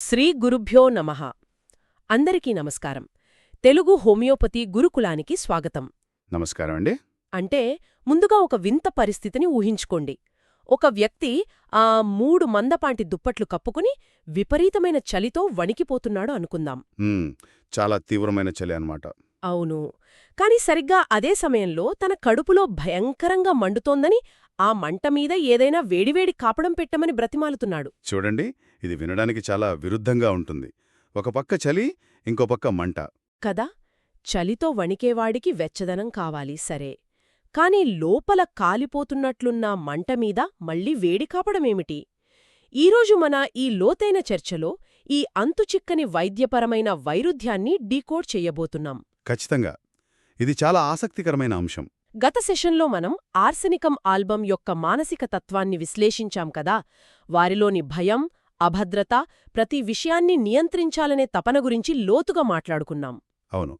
శ్రీ గురుభ్యో నమః. అందరికీ నమస్కారం. తెలుగు హోమియోపతి గురుకులానికి స్వాగతం. నమస్కారం అండి. అంటే ముందుగా ఒక వింత పరిస్థితిని ఊహించుకోండి. ఒక వ్యక్తి 3 మందపాటి దుప్పట్లు కప్పుకుని విపరీతమైన చలితో వణికిపోతున్నాడు అనుకుందాం. చాలా తీవ్రమైన చలి అన్నమాట. అవును. కాని సరిగ్గా అదే సమయంలో తన కడుపులో భయంకరంగా మండుతోందని ఆ మంట మీద ఏదైనా వేడివేడి కాపడం పెట్టమని బ్రతిమాలుతున్నాడు. చూడండి, ఇది వినడానికి చాలా విరుద్ధంగా ఉంటుంది. ఒక పక్క చలి, ఇంకో పక్క మంట. కదా, చలితో వణికేవాడికి వెచ్చదనం కావాలి సరే, కాని లోపల కాలిపోతున్నట్లున్న మంటమీద మళ్ళీ వేడి కాపడమేమిటి? ఈరోజు మన ఈ లోతైన చర్చలో ఈ అంతుచిక్కని వైద్యపరమైన వైరుధ్యాన్ని డీకోడ్ చెయ్యబోతున్నాం. ఖచ్చితంగా. ఇది చాలా ఆసక్తికరమైన అంశం. గత సెషన్లో మనం ఆర్సెనికం ఆల్బం యొక్క మానసిక తత్వాన్ని విశ్లేషించాం కదా. వారిలోని భయం, అభద్రత, ప్రతి విషయాన్ని నియంత్రించాలనే తపన గురించి లోతుగా మాట్లాడుకున్నాం. అవును,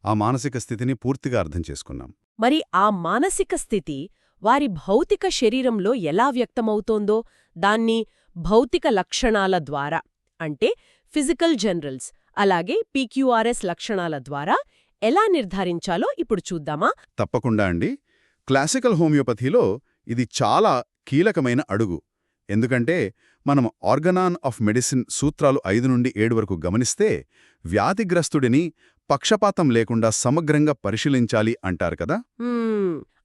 ఆ మానసిక స్థితిని పూర్తిగా అర్థం చేసుకున్నాం. మరి ఆ మానసిక స్థితి వారి భౌతిక శరీరంలో ఎలా వ్యక్తమవుతోందో దాన్ని భౌతిక లక్షణాల ద్వారా, అంటే ఫిజికల్ జనరల్స్, అలాగే పీక్యూఆర్ఎస్ లక్షణాల ద్వారా ఎలా నిర్ధారించాలో ఇప్పుడు చూద్దామా? తప్పకుండా అండి. క్లాసికల్ హోమియోపతిలో ఇది చాలా కీలకమైన అడుగు. ఎందుకంటే మనం ఆర్గనాన్ ఆఫ్ మెడిసిన్ సూత్రాలు 5 నుండి 7 వరకు గమనిస్తే వ్యాధిగ్రస్తుడిని పక్షపాతం లేకుండా సమగ్రంగా పరిశీలించాలి అంటారు కదా.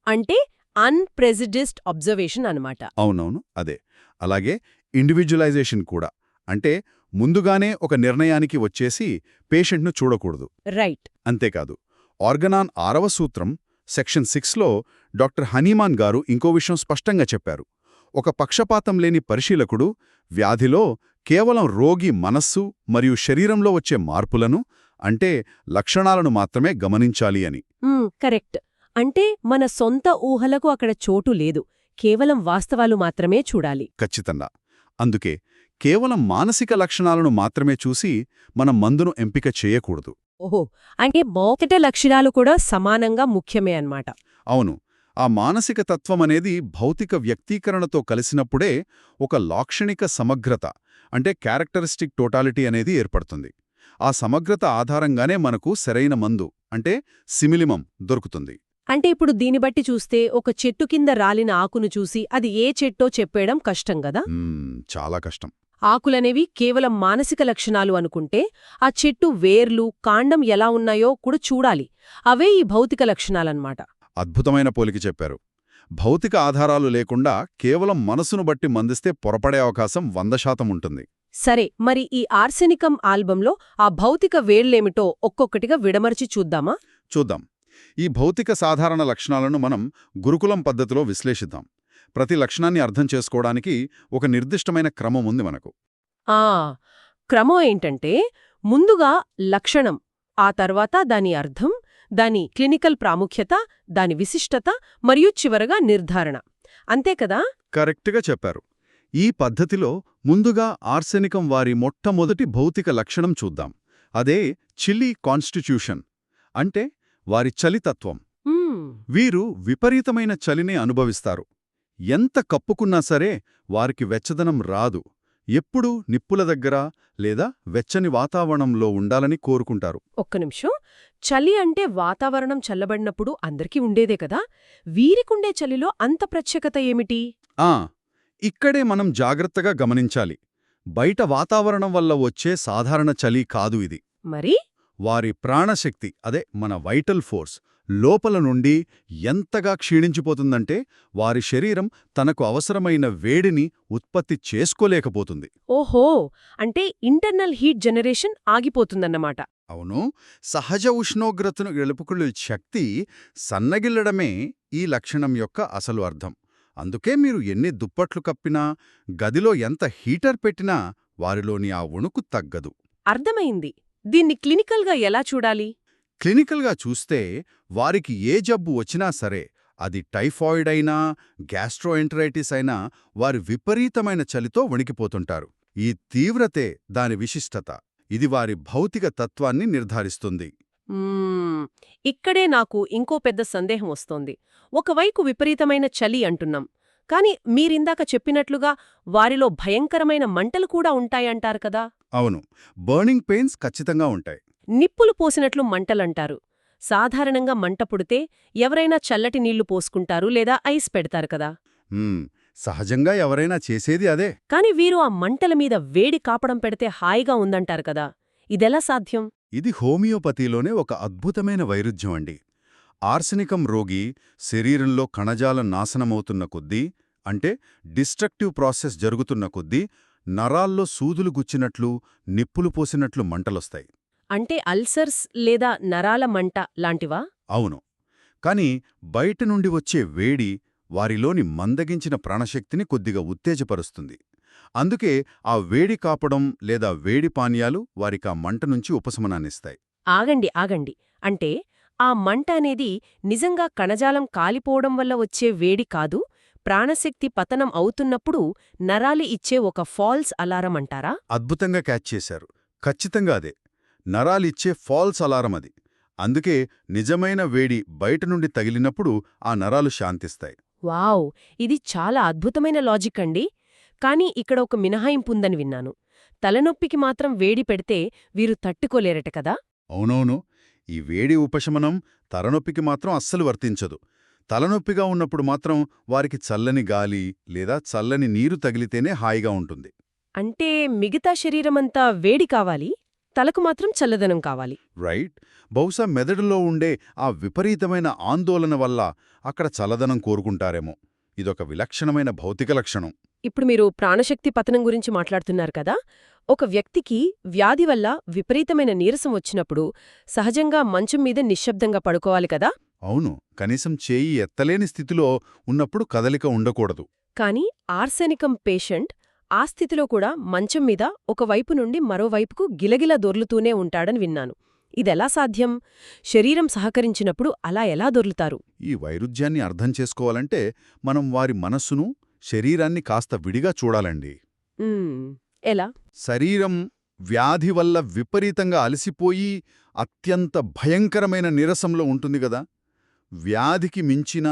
అంటే అన్‌ప్రెజుడిస్డ్ అబ్జర్వేషన్ అన్నమాట. అవునవును, అదే. అలాగే ఇండివిడ్యువలైజేషన్ కూడా. అంటే ముందుగానే ఒక నిర్ణయానికి వచ్చేసి పేషెంట్ను చూడకూడదు. రైట్. అంతేకాదు, ఆర్గనాన్ 6వ సూత్రం సెక్షన్ 6లో డాక్టర్ హనీమాన్ గారు ఇంకో విషయం స్పష్టంగా చెప్పారు. ఒక పక్షపాతం లేని పరిశీలకుడు వ్యాధిలో కేవలం రోగి మనస్సు మరియు శరీరంలో వచ్చే మార్పులను, అంటే లక్షణాలను మాత్రమే గమనించాలి అని. కరెక్ట్. అంటే మన సొంత ఊహలకు అక్కడ చోటు లేదు, కేవలం వాస్తవాలు మాత్రమే చూడాలి. ఖచ్చితంగా. అందుకే కేవలం మానసిక లక్షణాలను మాత్రమే చూసి మనం మందును ఎంపిక చేయకూడదు. ఓహో, అంటే మొదట లక్షణాలు కూడా సమానంగా ముఖ్యమే అన్నమాట. అవును, ఆ మానసిక తత్వమనేది భౌతిక వ్యక్తీకరణతో కలిసినప్పుడే ఒక లాక్షణిక సమగ్రత, అంటే క్యారెక్టరిస్టిక్ టోటాలిటీ అనేది ఏర్పడుతుంది. ఆ సమగ్రత ఆధారంగానే మనకు సరైన మందు, అంటే సిమిలిమం దొరుకుతుంది. అంటే ఇప్పుడు దీన్ని బట్టి చూస్తే ఒక చెట్టు కింద రాలిన ఆకును చూసి అది ఏ చెట్టో చెప్పేయడం కష్టం గదా. చాలా కష్టం. ఆకులనేవి కేవలం మానసిక లక్షణాలు అనుకుంటే ఆ చెట్టు వేర్లు, కాండం ఎలా ఉన్నాయో కూడా చూడాలి. అవే ఈ భౌతిక లక్షణాలన్నమాట. అద్భుతమైన పోలిక చెప్పారు. భౌతిక ఆధారాలు లేకుండా కేవలం మనసును బట్టి మందిస్తే పొరపడే అవకాశం 100% ఉంటుంది. సరే, మరి ఈ ఆర్సెనికం ఆల్బంలో ఆ భౌతిక వేళ్లేమిటో ఒక్కొక్కటిగా విడమర్చి చూద్దామా? చూద్దాం. ఈ భౌతిక సాధారణ లక్షణాలను మనం గురుకులం పద్ధతిలో విశ్లేషిద్దాం. ప్రతి లక్షణాన్ని అర్థం చేసుకోవడానికి ఒక నిర్దిష్టమైన క్రమం ఉంది మనకు. క్రమం ఏంటంటే ముందుగా లక్షణం, ఆ తర్వాత దాని అర్థం, దాని క్లినికల్ ప్రాముఖ్యత, దాని విశిష్టత మరియు చివరగా నిర్ధారణ. అంతే కదా? కరెక్ట్గా చెప్పారు. ఈ పద్ధతిలో ముందుగా ఆర్సెనికం వారి మొట్టమొదటి భౌతిక లక్షణం చూద్దాం. అదే చిల్లీ కాన్స్టిట్యూషన్, అంటే వారి చలితత్వం. వీరు విపరీతమైన చలిని అనుభవిస్తారు. ఎంత కప్పుకున్నా సరే వారికి వెచ్చదనం రాదు. ఎప్పుడూ నిప్పుల దగ్గర లేదా వెచ్చని వాతావరణంలో ఉండాలని కోరుకుంటారు. ఒక్క నిమిషం. చలి అంటే వాతావరణం చల్లబడినప్పుడు అందరికీ ఉండేదే కదా. వీరికుండే చలిలో అంత ప్రత్యేకత ఏమిటి? ఇక్కడే మనం జాగ్రత్తగా గమనించాలి. బయట వాతావరణం వల్ల వచ్చే సాధారణ చలి కాదు ఇది. మరి వారి ప్రాణశక్తి, అదే మన వైటల్ ఫోర్స్, లోపల నుండి ఎంతగా క్షీణించిపోతుందంటే వారి శరీరం తనకు అవసరమైన వేడిని ఉత్పత్తి చేసుకోలేకపోతుంది. ఓహో, అంటే ఇంటర్నల్ హీట్ జనరేషన్ ఆగిపోతుందన్నమాట. అవును, సహజ ఉష్ణోగ్రతను గెలుపుకునే శక్తి సన్నగిల్లడమే ఈ లక్షణం యొక్క అసలు అర్థం. అందుకే మీరు ఎన్ని దుప్పట్లు కప్పినా, గదిలో ఎంత హీటర్ పెట్టినా వారిలోని ఆ వణుకు తగ్గదు. అర్థమైంది. దీన్ని క్లినికల్గా ఎలా చూడాలి? క్లినికల్గా చూస్తే వారికి ఏ జబ్బు వచ్చినా సరే, అది టైఫాయిడ్ అయినా గ్యాస్ట్రోఎంటరైటిస్ అయినా, వారి విపరీతమైన చలితో వణికిపోతుంటారు. ఈ తీవ్రతే దాని విశిష్టత. ఇది వారి భౌతిక తత్వాన్ని నిర్ధారిస్తుంది. ఇక్కడే నాకు ఇంకో పెద్ద సందేహం వస్తోంది. ఒకవైపు విపరీతమైన చలి అంటున్నాం, కాని మీరిందాక చెప్పినట్లుగా వారిలో భయంకరమైన మంటలు కూడా ఉంటాయంటారు కదా. అవును, బర్నింగ్ పెయిన్స్ ఖచ్చితంగా ఉంటాయి. నిప్పులు పోసినట్లు మంటలంటారు. సాధారణంగా మంట పుడితే ఎవరైనా చల్లటి నీళ్లు పోసుకుంటారు లేదా ఐస్ పెడతారు కదా. హ్మ్, సహజంగా ఎవరైనా చేసేది అదే. కాని వీరు ఆ మంటల మీద వేడి కాపడం పెడితే హాయిగా ఉందంటారు కదా. ఇదెలా సాధ్యం? ఇది హోమియోపతిలోనే ఒక అద్భుతమైన వైరుధ్యం అండి. ఆర్సెనికం రోగి శరీరంలో కణజాలం నాశనమవుతున్న కొద్దీ, అంటే డిస్ట్రక్టివ్ ప్రాసెస్ జరుగుతున్న కొద్దీ, నరాల్లో సూదులు గుచ్చినట్లు, నిప్పులు పోసినట్లు మంటలొస్తాయి. అంటే అల్సర్స్ లేదా నరాల మంట లాంటివా? అవును. కాని బయట నుండి వచ్చే వేడి వారిలోని మందగించిన ప్రాణశక్తిని కొద్దిగా ఉత్తేజపరుస్తుంది. అందుకే ఆ వేడి కాపడం లేదా వేడి పానీయాలు వారికా మంట నుంచి ఉపశమనాన్నిస్తాయి. ఆగండి. అంటే ఆ మంట అనేది నిజంగా కణజాలం కాలిపోవడం వల్ల వచ్చే వేడి కాదు, ప్రాణశక్తి పతనం అవుతున్నప్పుడు నరాలి ఇచ్చే ఒక ఫాల్స్ అలారం అంటారా? అద్భుతంగా క్యాచ్ చేశారు. ఖచ్చితంగా అదే. నరాలిచ్చే ఫాల్స్ అలారం అది. అందుకే నిజమైన వేడి బయట నుండి తగిలినప్పుడు ఆ నరాలు శాంతిస్తాయి. వావ్! ఇది చాలా అద్భుతమైన లాజిక్ అండి. కానీ ఇక్కడ ఒక మినహాయింపుందని విన్నాను. తలనొప్పికి మాత్రం వేడి పెడితే వీరు తట్టుకోలేరట కదా. అవునవును, ఈ వేడి ఉపశమనం తలనొప్పికి మాత్రం అస్సలు వర్తించదు. తలనొప్పిగా ఉన్నప్పుడు మాత్రం వారికి చల్లని గాలి లేదా చల్లని నీరు తగిలితేనే హాయిగా ఉంటుంది. అంటే మిగతా శరీరమంతా వేడి కావాలి, తలకు మాత్రం చల్లదనం కావాలి. రైట్. బహుశా మెదడులో ఉండే ఆ విపరీతమైన ఆందోళన వల్ల అక్కడ చల్లదనం కోరుకుంటారేమో. ఇదొక విలక్షణమైన భౌతిక లక్షణం. ఇప్పుడు మీరు ప్రాణశక్తి పతనం గురించి మాట్లాడుతున్నారు కదా. ఒక వ్యక్తికి వ్యాధి వల్ల విపరీతమైన నీరసం వచ్చినప్పుడు సహజంగా మంచం మీద నిశ్శబ్దంగా పడుకోవాలి కదా. అవును, కనీసం చేయి ఎత్తలేని స్థితిలో ఉన్నప్పుడు కదలిక ఉండకూడదు. కాని ఆర్సెనికం పేషెంట్ ఆ స్థితిలో కూడా మంచం మీద ఒకవైపు నుండి మరోవైపుకు గిలగిల దొర్లుతూనే ఉంటాడని విన్నాను. ఇదెలా సాధ్యం? శరీరం సహకరించినప్పుడు అలా ఎలా దొర్లుతారు? ఈ వైరుధ్యాన్ని అర్థం చేసుకోవాలంటే మనం వారి మనస్సును, శరీరాన్ని కాస్త విడిగా చూడాలండి. ఎలా? శరీరం వ్యాధి వల్ల విపరీతంగా అలసిపోయి అత్యంత భయంకరమైన నీరసంలో ఉంటుంది గదా. వ్యాధికి మించిన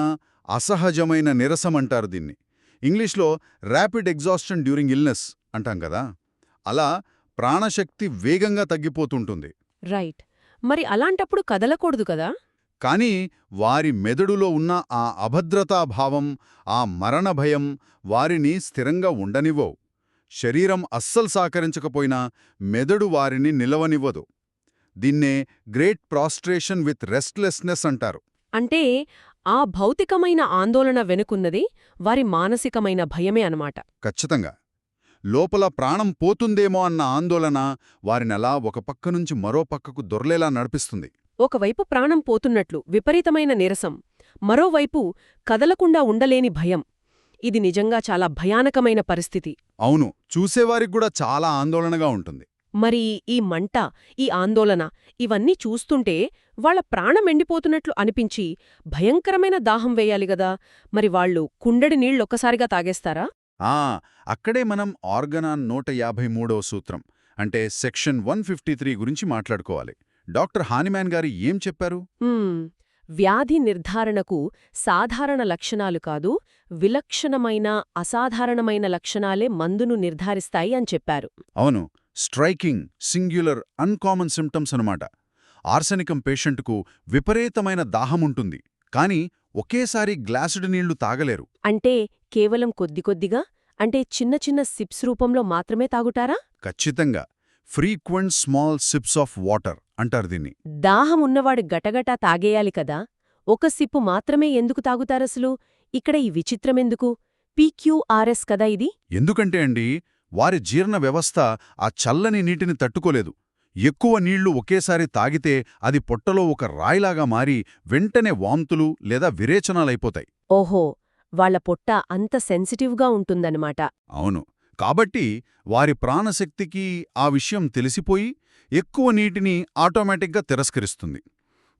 అసహజమైన నీరసమంటారు దీన్ని. ఇంగ్లీష్లో ర్యాపిడ్ ఎగ్జాస్షన్ డ్యూరింగ్ ఇల్నెస్ అంటాం కదా. అలా ప్రాణశక్తి వేగంగా తగ్గిపోతుంటుంది. రైట్. మరి అలాంటప్పుడు కదలకూడదు కదా. కానీ వారి మెదడులో ఉన్న ఆ అభద్రతాభావం, ఆ మరణ భయం వారిని స్థిరంగా ఉండనివ్వవు. శరీరం అస్సలు సహకరించకపోయినా మెదడు వారిని నిలవనివ్వదు. దీన్నే గ్రేట్ ప్రాస్ట్రేషన్ విత్ రెస్ట్లెస్నెస్ అంటారు. అంటే ఆ భౌతికమైన ఆందోళన వెనుకున్నది వారి మానసికమైన భయమే అనమాట. ఖచ్చితంగా. లోపల ప్రాణం పోతుందేమో అన్న ఆందోళన వారినలా ఒక పక్క నుంచి మరో పక్కకు దొర్లేలా నడిపిస్తుంది. ఒకవైపు ప్రాణం పోతున్నట్లు విపరీతమైన నీరసం, మరోవైపు కదలకుండా ఉండలేని భయం. ఇది నిజంగా చాలా భయానకమైన పరిస్థితి. అవును, చూసేవారికి కూడా చాలా ఆందోళనగా ఉంటుంది. మరి ఈ మంట, ఈ ఆందోళన ఇవన్నీ చూస్తుంటే వాళ్ల ప్రాణం ఎండిపోతున్నట్లు అనిపించి భయంకరమైన దాహం వేయాలిగదా. మరి వాళ్ళు కుండడి నీళ్లొక్కసారిగా తాగేస్తారా? అక్కడే మనం ఆర్గనాన్ 153వ సూత్రం అంటే సెక్షన్ 153 గురించి మాట్లాడుకోవాలి. డాక్టర్ హానిమాన్ గారు ఏం చెప్పారు? వ్యాధి నిర్ధారణకు సాధారణ లక్షణాలు కాదు, విలక్షణమైన అసాధారణమైన లక్షణాలే మందును నిర్ధారిస్తాయి అని చెప్పారు. అవును, స్ట్రైకింగ్, సింగ్యులర్, అన్కామన్ సిమ్టమ్స్ అనమాట. ఆర్సెనికం పేషెంట్కు విపరీతమైన దాహముంటుంది, కాని ఒకేసారి గ్లాసుడు నీళ్లు తాగలేరు. అంటే కేవలం కొద్దిగా, అంటే చిన్న చిన్న సిప్స్ రూపంలో మాత్రమే తాగుతారా? ఖచ్చితంగా. Frequent small SIPs of water అంటారు దీన్ని. దాహమున్నవాడు గటగటా తాగేయాలి కదా. ఒక సిప్పు మాత్రమే ఎందుకు తాగుతారసలు? ఇక్కడ ఈ విచిత్రమెందుకు? PQRS కదా ఇది. ఎందుకంటే అండి, వారి జీర్ణ వ్యవస్థ ఆ చల్లని నీటిని తట్టుకోలేదు. ఎక్కువ నీళ్లు ఒకేసారి తాగితే అది పొట్టలో ఒక రాయిలాగా మారి వెంటనే వాంతులు లేదా విరేచనాలైపోతాయి. ఓహో, వాళ్ల పొట్ట అంత సెన్సిటివ్గా ఉంటుందన్నమాట. అవును. కాబట్టి వారి ప్రాణశక్తికి ఆ విషయం తెలిసిపోయి ఎక్కువ నీటిని ఆటోమేటిక్గా తిరస్కరిస్తుంది.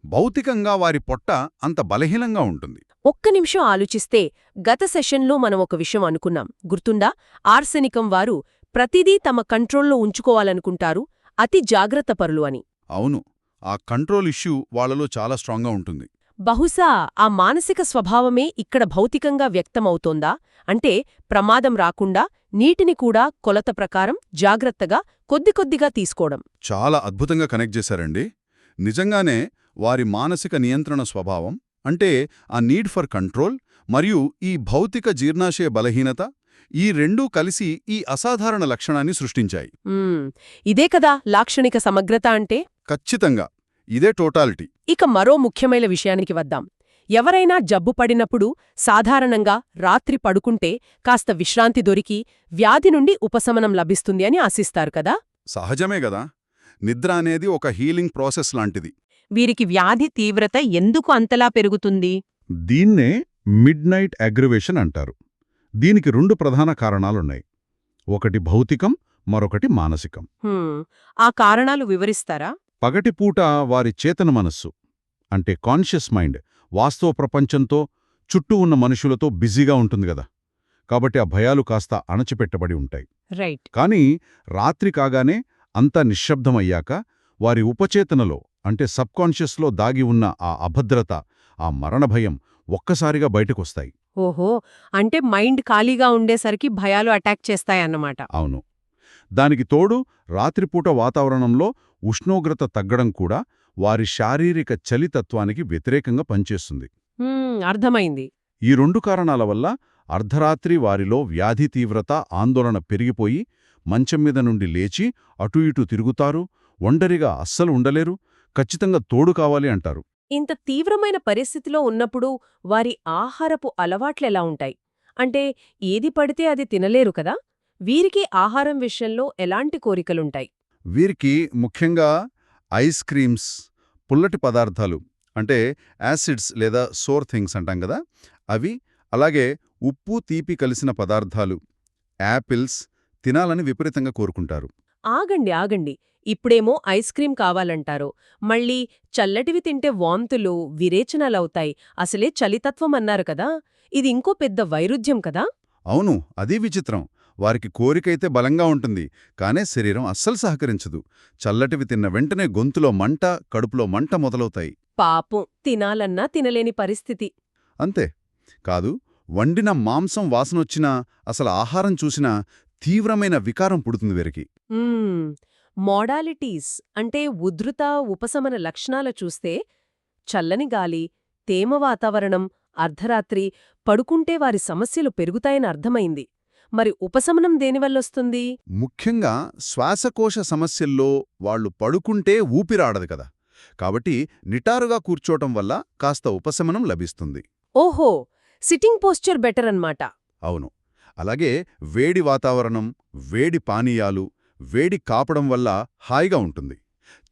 భౌతికంగా వారి పొట్ట అంత బలహీనంగా ఉంటుంది. ఒక్క నిమిషం ఆలోచిస్తే గత సెషన్లో మనం ఒక విషయం అనుకున్నాం, గుర్తుందా? ఆర్సెనికం వారు ప్రతిదీ తమ కంట్రోల్లో ఉంచుకోవాలనుకుంటారు, అతి జాగ్రత్తపరులు అని. అవును, ఆ కంట్రోల్ ఇష్యూ వాళ్లలో చాలా స్ట్రాంగ్గా ఉంటుంది. బహుశా ఆ మానసిక స్వభావమే ఇక్కడ భౌతికంగా వ్యక్తమవుతోందా? అంటే ప్రమాదం రాకుండా నీటిని కూడా కొలత ప్రకారం జాగ్రత్తగా కొద్దికొద్దిగా తీసుకోవడం. చాలా అద్భుతంగా కనెక్ట్ చేశారండి. నిజంగానే వారి మానసిక నియంత్రణ స్వభావం అంటే ఆ నీడ్ ఫర్ కంట్రోల్ మరియు ఈ భౌతిక జీర్ణాశయ బలహీనత ఈ రెండూ కలిసి ఈ అసాధారణ లక్షణాన్ని సృష్టించాయి. ఇదే కదా లాక్షణిక సమగ్రత అంటే? ఖచ్చితంగా ఇదే టోటాలిటీ. ఇక మరో ముఖ్యమైన విషయానికి వద్దాం. ఎవరైనా జబ్బు పడినప్పుడు సాధారణంగా రాత్రి పడుకుంటే కాస్త విశ్రాంతి దొరికి వ్యాధి నుండి ఉపశమనం లభిస్తుంది అని ఆశిస్తారు కదా? సహజమే గదా. నిద్ర అనేది ఒక హీలింగ్ ప్రాసెస్ లాంటిది. వీరికి వ్యాధి తీవ్రత ఎందుకు అంతలా పెరుగుతుంది? దీన్నే మిడ్ నైట్ అగ్రివేషన్ అంటారు. దీనికి రెండు ప్రధాన కారణాలున్నాయి. ఒకటి భౌతికం, మరొకటి మానసికం. ఆ కారణాలు వివరిస్తారా? పగటిపూట వారి చేతన మనస్సు అంటే కాన్షియస్ మైండ్ వాస్తవ ప్రపంచంతో చుట్టూ ఉన్న మనుషులతో బిజీగా ఉంటుంది గదా. కాబట్టి ఆ భయాలు కాస్త అణచిపెట్టబడి ఉంటాయి. రైట్. కానీ రాత్రి కాగానే అంతా నిశ్శబ్దమయ్యాక వారి ఉపచేతనలో అంటే సబ్కాన్షియస్లో దాగి ఉన్న ఆ అభద్రత, ఆ మరణభయం ఒక్కసారిగా బయటకొస్తాయి. ఓహో, అంటే మైండ్ ఖాళీగా ఉండేసరికి భయాలు అటాక్ చేస్తాయన్నమాట. అవును. దానికి తోడు రాత్రిపూట వాతావరణంలో ఉష్ణోగ్రత తగ్గడం కూడా వారి శారీరక చలితత్వానికి వ్యతిరేకంగా పనిచేస్తుంది. అర్థమైంది. ఈ రెండు కారణాల వల్ల అర్ధరాత్రి వారిలో వ్యాధి తీవ్రత, ఆందోళన పెరిగిపోయి మంచం మీద నుండి లేచి అటూ ఇటూ తిరుగుతారు, ఒంటరిగా అస్సలు ఉండలేరు, ఖచ్చితంగా తోడు కావాలి అంటారు. ఇంత తీవ్రమైన పరిస్థితిలో ఉన్నప్పుడు వారి ఆహారపు అలవాట్లెలా ఉంటాయి? అంటే ఏది పడితే అది తినలేరు కదా? వీరికి ఆహారం విషయంలో ఎలాంటి కోరికలుంటాయి? వీరికి ముఖ్యంగా ఐస్ క్రీమ్స్, పుల్లటి పదార్థాలు అంటే యాసిడ్స్ లేదా సోర్ థింగ్స్ అంటాం కదా, అవి, అలాగే ఉప్పు తీపి కలిసిన పదార్థాలు, యాపిల్స్ తినాలని విపరీతంగా కోరుకుంటారు. ఆగండి. ఇప్పుడేమో ఐస్ క్రీం కావాలంటారు. మళ్ళీ చల్లటివి తింటే వాంతులు, విరేచనాలవుతాయి. అసలే చలితత్వం అన్నారు కదా. ఇది ఇంకో పెద్ద వైరుధ్యం కదా? అవును, అదీ విచిత్రం. వారికి కోరికైతే బలంగా ఉంటుంది, కానే శరీరం అస్సలు సహకరించదు. చల్లటివి తిన్న వెంటనే గొంతులో మంట, కడుపులో మంట మొదలవుతాయి. పాపం, తినాలన్నా తినలేని పరిస్థితి. అంతే కాదు, వండిన మాంసం వాసనొచ్చినా, అసలు ఆహారం చూసినా తీవ్రమైన వికారం పుడుతుంది వీరికి. మోడాలిటీస్ అంటే ఉధృత, ఉపశమన లక్షణాలు చూస్తే చల్లని గాలి, తేమ వాతావరణం, అర్ధరాత్రి పడుకుంటే వారి సమస్యలు పెరుగుతాయని అర్థమైంది. మరి ఉపశమనం దేనివల్లొస్తుంది? ముఖ్యంగా శ్వాసకోశ సమస్యల్లో వాళ్లు పడుకుంటే ఊపిరాడదు కదా, కాబట్టి నిటారుగా కూర్చోటం వల్ల కాస్త ఉపశమనం లభిస్తుంది. ఓహో, సిట్టింగ్ పోస్చర్ బెటర్ అన్నమాట. అవును. అలాగే వేడి వాతావరణం, వేడి పానీయాలు, వేడి కాపడం వల్ల హాయిగా ఉంటుంది.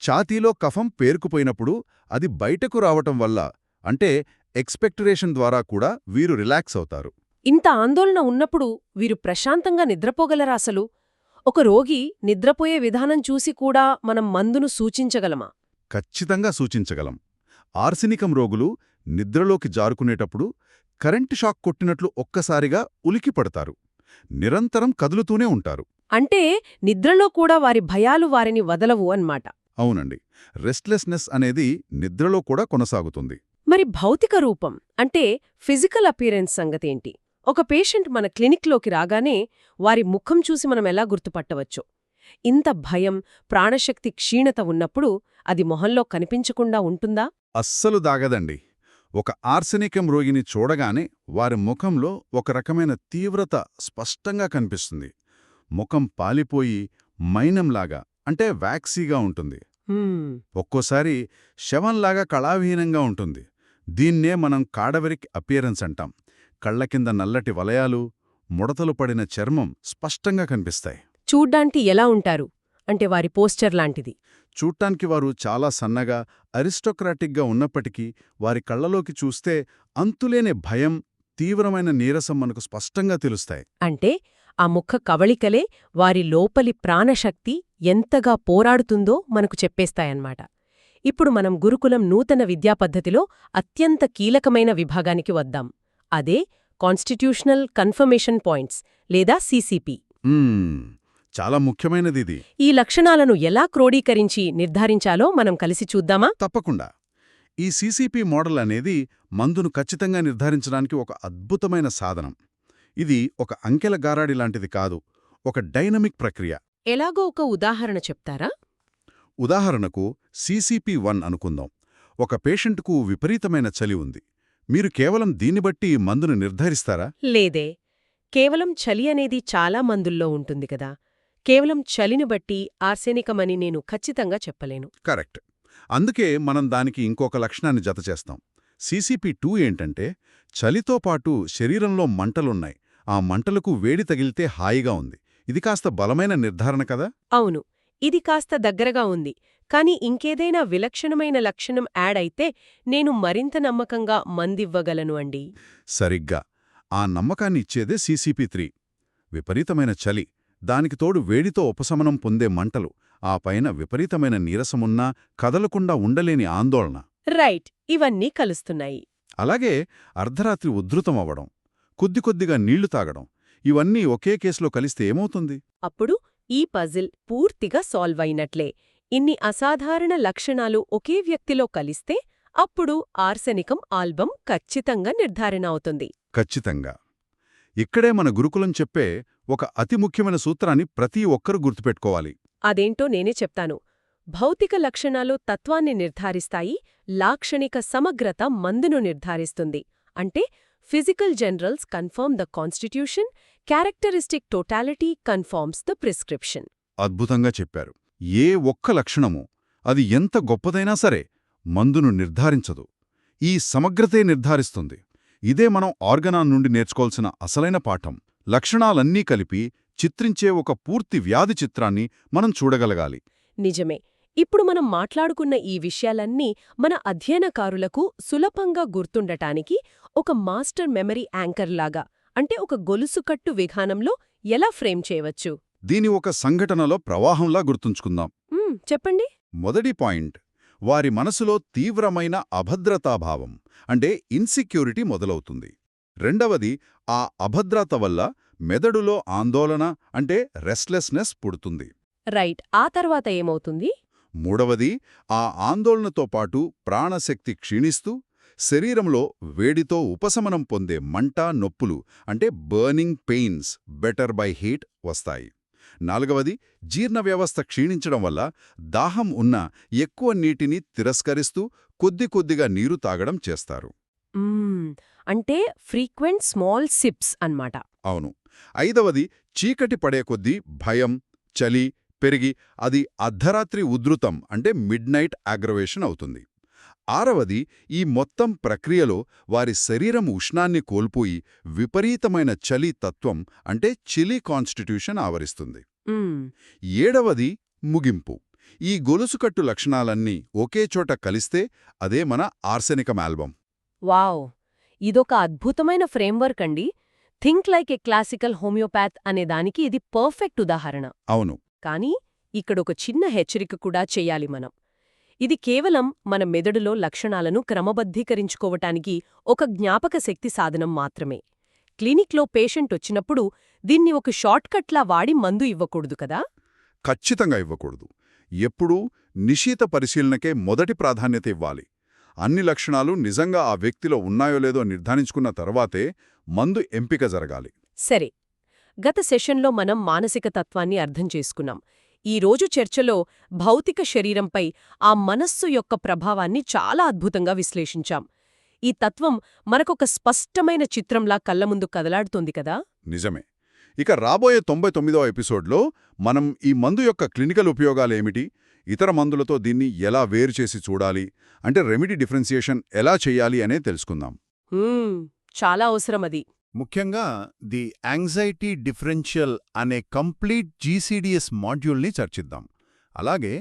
ఛాతీలో కఫం పేరుకుపోయినప్పుడు అది బయటకు రావటం వల్ల అంటే ఎక్స్పెక్టరేషన్ ద్వారా కూడా వీరు రిలాక్స్ అవుతారు. ఇంత ఆందోళన ఉన్నప్పుడు వీరు ప్రశాంతంగా నిద్రపోగలరా అసలు? ఒక రోగి నిద్రపోయే విధానం చూసి కూడా మనం మందును సూచించగలమా? ఖచ్చితంగా సూచించగలం. ఆర్సెనికం రోగులు నిద్రలోకి జారుకునేటప్పుడు కరెంటు షాక్ కొట్టినట్లు ఒక్కసారిగా ఉలికిపడతారు. నిరంతరం కదులుతూనే ఉంటారు. అంటే నిద్రలో కూడా వారి భయాలు వారిని వదలవు అన్నమాట. అవునండి. రెస్ట్లెస్నెస్ అనేది నిద్రలో కూడా కొనసాగుతుంది. మరి భౌతిక రూపం అంటే ఫిజికల్ అపియరెన్స్ సంగతేంటి? ఒక పేషెంట్ మన క్లినిక్లోకి రాగానే వారి ముఖం చూసి మనం ఎలా గుర్తుపట్టవచ్చు? ఇంత భయం, ప్రాణశక్తి క్షీణత ఉన్నప్పుడు అది మొహంలో కనిపించకుండా ఉంటుందా? అస్సలు దాగదండి. ఒక ఆర్సెనికం రోగిని చూడగానే వారి ముఖంలో ఒక రకమైన తీవ్రత స్పష్టంగా కనిపిస్తుంది. ముఖం పాలిపోయి మైనంలాగా అంటే వ్యాక్సీగా ఉంటుంది. ఒక్కోసారి శవంలాగా కళావిహీనంగా ఉంటుంది. దీన్నే మనం కాడవెరిక్ అపియరెన్స్ అంటాం. కళ్ల కింద నల్లటి వలయాలు, ముడతలు పడిన చర్మం స్పష్టంగా కనిపిస్తాయి. చూడ్డానికి ఎలా ఉంటారు? అంటే వారి పోస్చర్ లాంటిది. చూడ్డానికి వారు చాలా సన్నగా, అరిస్టోక్రాటిక్గా ఉన్నప్పటికీ వారి కళ్లలోకి చూస్తే అంతులేని భయం, తీవ్రమైన నీరసం మనకు స్పష్టంగా తెలుస్తాయి. అంటే ఆ ముఖ కవళికలే వారి లోపలి ప్రాణశక్తి ఎంతగా పోరాడుతుందో మనకు చెప్పేస్తాయన్నమాట. ఇప్పుడు మనం గురుకులం నూతన విద్యాపద్ధతిలో అత్యంత కీలకమైన విభాగానికి వద్దాం. అదే కాన్స్టిట్యూషనల్ కన్ఫర్మేషన్ పాయింట్స్ లేదా సిసిపి. చాలా ముఖ్యమైనదిది. ఈ లక్షణాలను ఎలా క్రోడీకరించి నిర్ధారించాలో మనం కలిసి చూద్దామా? తప్పకుండా. ఈ సీసీపీ మోడల్ అనేది మందును ఖచ్చితంగా నిర్ధారించడానికి ఒక అద్భుతమైన సాధనం. ఇది ఒక అంకెల గారాడి లాంటిది కాదు, ఒక డైనమిక్ ప్రక్రియ. ఎలాగో ఒక ఉదాహరణ చెప్తారా? ఉదాహరణకు CCP-1 అనుకుందాం. ఒక పేషెంట్కు విపరీతమైన చలి ఉంది. మీరు కేవలం దీన్ని బట్టి మందును నిర్ధారిస్తారా? లేదే. కేవలం చలి అనేది చాలా మందుల్లో ఉంటుంది కదా. కేవలం చలిని బట్టి ఆర్సెనికమని నేను ఖచ్చితంగా చెప్పలేను. కరెక్ట్. అందుకే మనం దానికి ఇంకొక లక్షణాన్ని జతచేస్తాం. CCP-2 ఏంటంటే, చలితో పాటు శరీరంలో మంటలున్నాయి, ఆ మంటలకు వేడి తగిలితే హాయిగా ఉంది. ఇది కాస్త బలమైన నిర్ధారణ కదా? అవును, ఇది కాస్త దగ్గరగా ఉంది. కాని ఇంకేదైనా విలక్షణమైన లక్షణం యాడ్ అయితే నేను మరింత నమ్మకంగా మందివ్వగలను అండి. సరిగ్గా. ఆ నమ్మకాన్ని ఇచ్చేదే CCP-3. విపరీతమైన చలి, దానికి తోడు వేడితో ఉపశమనం పొందే మంటలు, ఆ పైన విపరీతమైన నీరసమున్నా కదలకుండా ఉండలేని ఆందోళన. రైట్, ఇవన్నీ కలుస్తున్నాయి. అలాగే అర్ధరాత్రి ఉద్ధృతమవ్వడం, కొద్దిగా నీళ్లు తాగడం, ఇవన్నీ ఒకే కేసులో కలిస్తే ఏమవుతుంది? అప్పుడు ఈ పజిల్ పూర్తిగా సాల్వ్ అయినట్లే. ఇన్ని అసాధారణ లక్షణాలు ఒకే వ్యక్తిలో కలిస్తే అప్పుడు ఆర్సెనికం ఆల్బమ్ ఖచ్చితంగా నిర్ధారణ అవుతుంది. ఖచ్చితంగా. ఇక్కడే మన గురుకులం చెప్పే ఒక అతి ముఖ్యమైన సూత్రాన్ని ప్రతి ఒక్కరూ గుర్తుపెట్టుకోవాలి. అదేంటో నేనే చెప్తాను. భౌతిక లక్షణాలు తత్వాన్ని నిర్ధారిస్తాయి, లాక్షణిక సమగ్రత మందును నిర్ధారిస్తుంది. అంటే physical generals confirm the constitution, characteristic totality confirms the prescription. అద్భుతంగా చెప్పారు. ఏ ఒక్క లక్షణము, అది ఎంత గొప్పదైనా సరే, మందును నిర్ధారించదు. ఈ సమగ్రతే నిర్ధారిస్తుంది. ఇదే మనం ఆర్గనాన్ నుండి నేర్చుకోవాల్సిన అసలైన పాఠం. లక్షణాలన్నీ కలిపి చిత్రించే ఒక పూర్తి వ్యాధి చిత్రాన్ని మనం చూడగలగాలి. నిజమే. ఇప్పుడు మనం మాట్లాడుకున్న ఈ విషయాలన్నీ మన అధ్యయనకారులకు సులభంగా గుర్తుండటానికి ఒక మాస్టర్ మెమరీ యాంకర్లాగా, అంటే ఒక గొలుసుకట్టు విధానంలో ఎలా ఫ్రేమ్ చేయవచ్చు? దీని ఒక సంఘటనలో ప్రవాహంలా గుర్తుంచుకుందాం. చెప్పండి. మొదటి పాయింట్, వారి మనసులో తీవ్రమైన అభద్రతాభావం, అంటే ఇన్సెక్యూరిటీ మొదలవుతుంది. రెండవది, ఆ అభద్రత వల్ల మెదడులో ఆందోళన, అంటే రెస్ట్లెస్నెస్ పుడుతుంది. రైట్, ఆ తర్వాత ఏమవుతుంది? మూడవది, ఆ ఆందోళనతో పాటు ప్రాణశక్తి క్షీణిస్తూ శరీరంలో వేడితో ఉపశమనం పొందే మంట, నొప్పులు, అంటే burning pains better by heat వస్తాయి. నాలుగవది, జీర్ణ వ్యవస్థ క్షీణించడం వల్ల దాహం ఉన్న ఎక్కువ నీటిని తిరస్కరిస్తూ కొద్దిగా నీరు తాగడం చేస్తారు. అంటే ఫ్రీక్వెంట్ స్మాల్ సిప్స్ అన్నమాట. అవును. ఐదవది, చీకటి పడే కొద్దీ భయం, చలి పెరిగి అది అర్ధరాత్రి ఉధృతం, అంటే మిడ్ నైట్ అగ్రవేషన్ అవుతుంది. ఆరవది, ఈ మొత్తం ప్రక్రియలో వారి శరీరం ఉష్ణాన్ని కోల్పోయి విపరీతమైన చలి తత్వం, అంటే చిలీ కాన్స్టిట్యూషన్ ఆవరిస్తుంది. ఏడవది, ముగింపు. ఈ గొలుసుకట్టు లక్షణాలన్నీ ఒకే చోట కలిస్తే అదే మన ఆర్సెనికం ఆల్బమ్. వావ్, ఇదొక అద్భుతమైన ఫ్రేమ్వర్క్ అండి. థింక్ లైక్ ఏ క్లాసికల్ హోమియోపాత్ అనే దానికి ఇది పర్ఫెక్ట్ ఉదాహరణ. అవును. కానీ ఇక్కడొక చిన్న హెచ్చరిక కూడా చెయ్యాలి మనం. ఇది కేవలం మన మెదడులో లక్షణాలను క్రమబద్ధీకరించుకోవటానికి ఒక జ్ఞాపక శక్తి సాధనం మాత్రమే. క్లినిక్లో పేషెంట్ వచ్చినప్పుడు దీన్ని ఒక షార్ట్కట్లా వాడి మందు ఇవ్వకూడదు కదా? ఖచ్చితంగా ఇవ్వకూడదు. ఎప్పుడూ నిశిత పరిశీలనకే మొదటి ప్రాధాన్యత ఇవ్వాలి. అన్ని లక్షణాలు నిజంగా ఆ వ్యక్తిలో ఉన్నాయో లేదో నిర్ధారించుకున్న తర్వాతే మందు ఎంపిక జరగాలి. సరే, గత సెషన్లో మనం మానసిక తత్వాన్ని అర్థం చేసుకున్నాం. ఈ రోజు చర్చలో భౌతిక శరీరంపై ఆ మనస్సు యొక్క ప్రభావాన్ని చాలా అద్భుతంగా విశ్లేషించాం. ఈ తత్వం మనకొక స్పష్టమైన చిత్రంలా కళ్లముందు కదలాడుతోంది కదా? నిజమే. ఇక రాబోయే 99వ ఎపిసోడ్లో మనం ఈ మందు యొక్క క్లినికల్ ఉపయోగాలేమిటి, ఇతర మందులతో దీన్ని ఎలా వేరుచేసి చూడాలి, అంటే రెమెడీ డిఫరెన్సియేషన్ ఎలా చెయ్యాలి అనే తెలుసుకుందాం. చాలా అవసరమది. ముఖ్యంగా ది యాంగ్జైటీ డిఫరెన్షియల్ అనే కంప్లీట్ GCDS మాడ్యూల్ని చర్చిద్దాం. అలాగే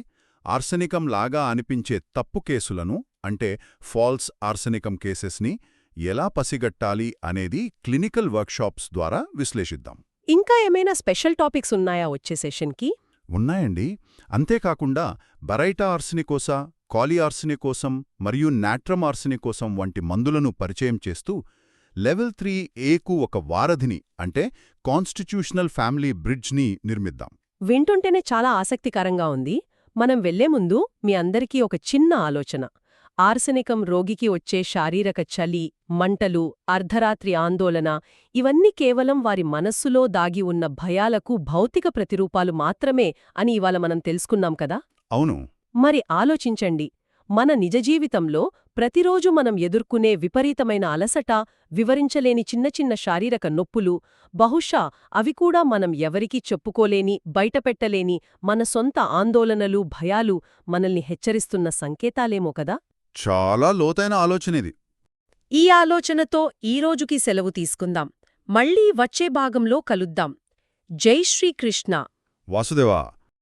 ఆర్సెనికం లాగా అనిపించే తప్పు కేసులను, అంటే ఫాల్స్ ఆర్సెనికం కేసెస్ని ఎలా పసిగట్టాలి అనేది క్లినికల్ వర్క్షాప్స్ ద్వారా విశ్లేషిద్దాం. ఇంకా ఏమైనా స్పెషల్ టాపిక్స్ ఉన్నాయా వచ్చే సెషన్కి? ఉన్నాయండి. అంతేకాకుండా బరైటా ఆర్సెనికోసా, కాలి ఆర్సెనికోసం మరియు నాట్రమ్ ఆర్సెనికోసం వంటి మందులను పరిచయం చేస్తూ లెవెల్ 3A ఒక వారధిని, అంటే కాన్స్టిట్యూషనల్ ఫ్యామిలీ బ్రిడ్జ్ని నిర్మిద్దాం. వింటుంటేనే చాలా ఆసక్తికరంగా ఉంది. మనం వెళ్లే ముందు మీ అందరికీ ఒక చిన్న ఆలోచన. ఆర్సెనికం రోగికి వచ్చే శారీరక చలి, మంటలు, అర్ధరాత్రి ఆందోళన ఇవన్నీ కేవలం వారి మనస్సులో దాగి ఉన్న భయాలకు భౌతిక ప్రతిరూపాలు మాత్రమే అని ఇవాళ మనం తెలుసుకున్నాం కదా. అవును. మరి ఆలోచించండి, మన నిజ జీవితంలో ప్రతిరోజు మనం ఎదుర్కొనే విపరీతమైన అలసట, వివరించలేని చిన్న చిన్న శారీరక నొప్పులు, బహుశా అవి కూడా మనం ఎవరికీ చెప్పుకోలేని, బయటపెట్టలేని మన సొంత ఆందోళనలు, భయాలు మనల్ని హెచ్చరిస్తున్న సంకేతాలేమో కదా. చాలా లోతైన ఆలోచనిది. ఈ ఆలోచనతో ఈరోజుకి సెలవు తీసుకుందాం. మళ్ళీ వచ్చే భాగంలో కలుద్దాం. జై శ్రీకృష్ణ. వాసుదేవా.